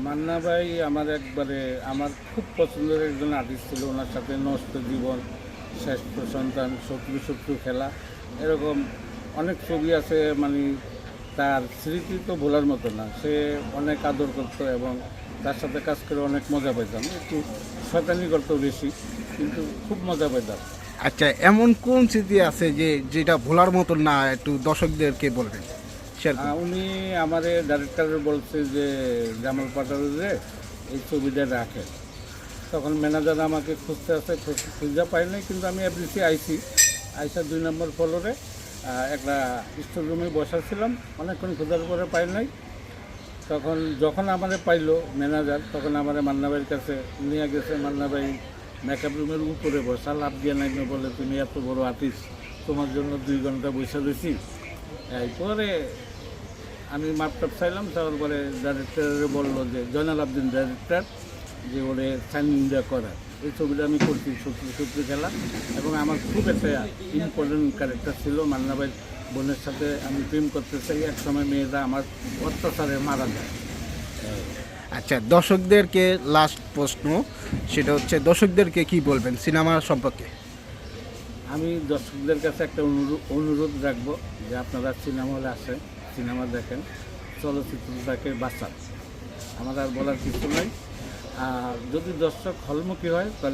মান্না ভাই আমার একবারে আমার খুব পছন্দের একজন আর্টিস্ট ছিল। ওনার সাথে নষ্ট জীবন, শ্রেষ্ঠ সন্তান, শত্রু শত্রু খেলা, এরকম অনেক ছবি আছে। মানে তার স্মৃতি তো ভোলার মতো না। সে অনেক আদর করতো এবং তার সাথে কাজ করে অনেক মজা পাইতাম। একটু শয়তানি করতো বেশি, কিন্তু খুব মজা পাইতাম। আচ্ছা, এমন কোন স্মৃতি আছে যেটা ভোলার মতো না, একটু দর্শকদেরকে বলবেন, শেয়ার করুন। উনি আমারে ডাইরেক্টর বলছে যে জামাল পাটারে এই ছবিটা রাখে। তখন ম্যানেজার আমাকে খুঁজতে আসে, খুঁজে পাই নাই, কিন্তু আমি এফডিসি আইসি। আইসা 2 নম্বর ফ্লোরে একটা স্টোর রুমে বসাছিলাম, অনেকক্ষণ খোঁজার পরে পাই নাই। তখন যখন আমারে পাইলো ম্যানেজার, তখন আমারে মান্না ভাইয়ের কাছে নিয়ে গেছে। মান্না ভাই মেকআপ রুমের উপরে বসা, লাভ দিয়ে নাই বলে, তুমি এত বড় আর্টিস্ট, তোমার জন্য 2 ঘন্টা বসে রয়েছি। এরপরে আমি মাপটাপ চাইলাম, চাওয়ার পরে ডাইরেক্টরে বললো যে জয়নাল আবদিন ডাইরেক্টর, যে ওরে সাইন ইন্ডিয়া করার। এই ছবিটা আমি করছি, শত্রু শত্রু খেলা, এবং আমার খুব একটা ইম্পর্টেন্ট ক্যারেক্টার ছিল। মান্না ভাইয়ের বোনের সাথে আমি প্রেম করতে চাই, এক সময় মেয়েরা আমার অত্যাচারে মারা যায়। আচ্ছা, দর্শকদেরকে লাস্ট প্রশ্ন, সেটা হচ্ছে দর্শকদেরকে কি বলবেন সিনেমা সম্পর্কে? আমি দর্শকদের কাছে একটা অনুরোধ রাখবো যে আপনারা সিনেমা হলে আসেন, সিনেমা দেখেন, চলচ্চিত্রটাকে বাঁচান। আমার আর বলার কিছু নাই। আর যদি দর্শক হলমুখী হয় তাহলে